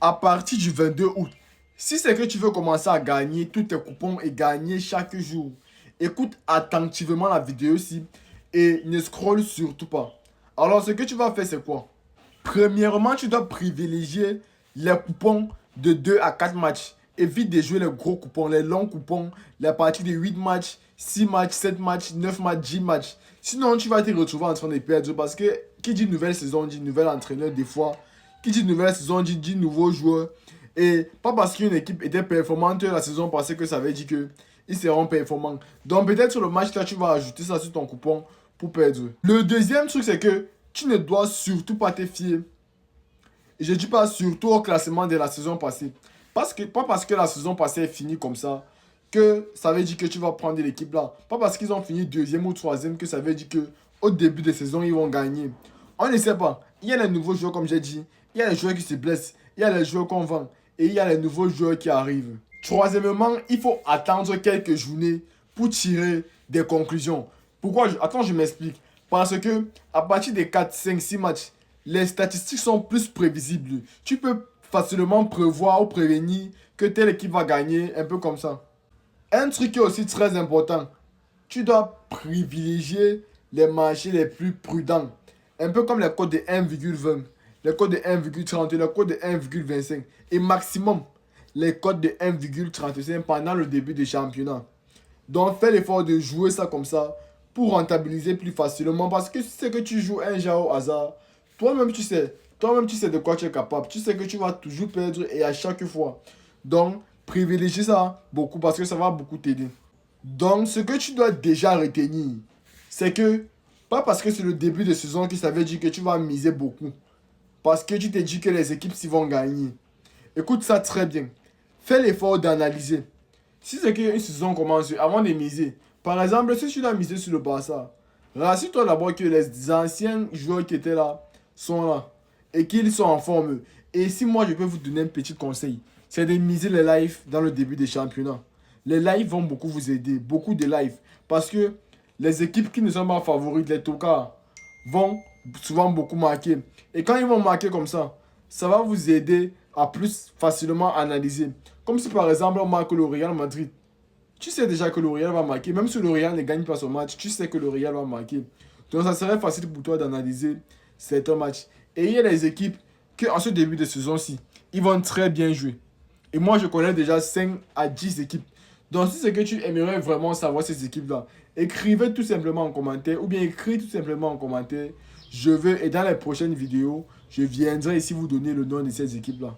à partir du 22 août, si c'est que tu veux commencer à gagner tous tes coupons et gagner chaque jour, écoute attentivement la vidéo ici et ne scrolle surtout pas. Alors, ce que tu vas faire, c'est quoi? Premièrement, tu dois privilégier les coupons de 2 à 4 matchs. Évite de jouer les gros coupons, les longs coupons, les parties de 8 matchs, 6 matchs, 7 matchs, 9 matchs, 10 matchs. Sinon, tu vas te retrouver en train de perdre parce que qui dit nouvelle saison dit nouvel entraîneur des fois. Qui dit nouvelle saison dit nouveau joueur. Et pas parce qu'une équipe était performante la saison passée que ça veut dire qu'ils seront performants. Donc peut-être sur le match là, tu vas ajouter ça sur ton coupon pour perdre. Le deuxième truc, c'est que tu ne dois surtout pas te fier. Et je dis pas surtout au classement de la saison passée. Pas parce que la saison passée est finie comme ça veut dire que tu vas prendre l'équipe là. Pas parce qu'ils ont fini deuxième ou troisième que ça veut dire que au début de saison, ils vont gagner. On ne sait pas. Il y a les nouveaux joueurs, comme j'ai dit. Il y a les joueurs qui se blessent. Il y a les joueurs qu'on vend. Et il y a les nouveaux joueurs qui arrivent. Troisièmement, il faut attendre quelques journées pour tirer des conclusions. Pourquoi? Attends, je m'explique. Parce que à partir des 4, 5, 6 matchs, les statistiques sont plus prévisibles. Tu peux facilement prévoir ou prévenir que telle équipe va gagner, un peu comme ça. Un truc qui est aussi très important, tu dois privilégier les marchés les plus prudents. Un peu comme les codes de 1,20, les codes de 1,30, les codes de 1,25 et maximum les codes de 1,35 pendant le début du championnat. Donc fais l'effort de jouer ça comme ça pour rentabiliser plus facilement parce que si c'est que tu joues un genre au hasard, toi-même tu sais de quoi tu es capable. Tu sais que tu vas toujours perdre et à chaque fois. Donc privilégie ça beaucoup parce que ça va beaucoup t'aider. Donc, ce que tu dois déjà retenir, c'est que, pas parce que c'est le début de saison que ça veut dire que tu vas miser beaucoup. Parce que tu te dis que les équipes s'y vont gagner. Écoute ça très bien. Fais l'effort d'analyser. Si c'est qu'une saison commence, avant de miser, par exemple, si tu dois miser sur le Barça, rassure-toi d'abord que les anciens joueurs qui étaient là sont là. Et qu'ils sont en forme. Et si moi je peux vous donner un petit conseil, c'est de miser les lives dans le début des championnats. Les lives vont beaucoup vous aider, beaucoup de lives. Parce que les équipes qui ne sont pas favorites, les tocards, vont souvent beaucoup marquer. Et quand ils vont marquer comme ça va vous aider à plus facilement analyser. Comme si par exemple on marque le Real Madrid. Tu sais déjà que le Real va marquer. Même si le Real ne gagne pas son match, tu sais que le Real va marquer. Donc ça serait facile pour toi d'analyser certains matchs. Et il y a des équipes qui en ce début de saison-ci, ils vont très bien jouer. Et moi, je connais déjà 5 à 10 équipes. Donc, si c'est que tu aimerais vraiment savoir ces équipes-là, écrivez tout simplement en commentaire ou bien écris tout simplement en commentaire. Et dans les prochaines vidéos, je viendrai ici vous donner le nom de ces équipes-là.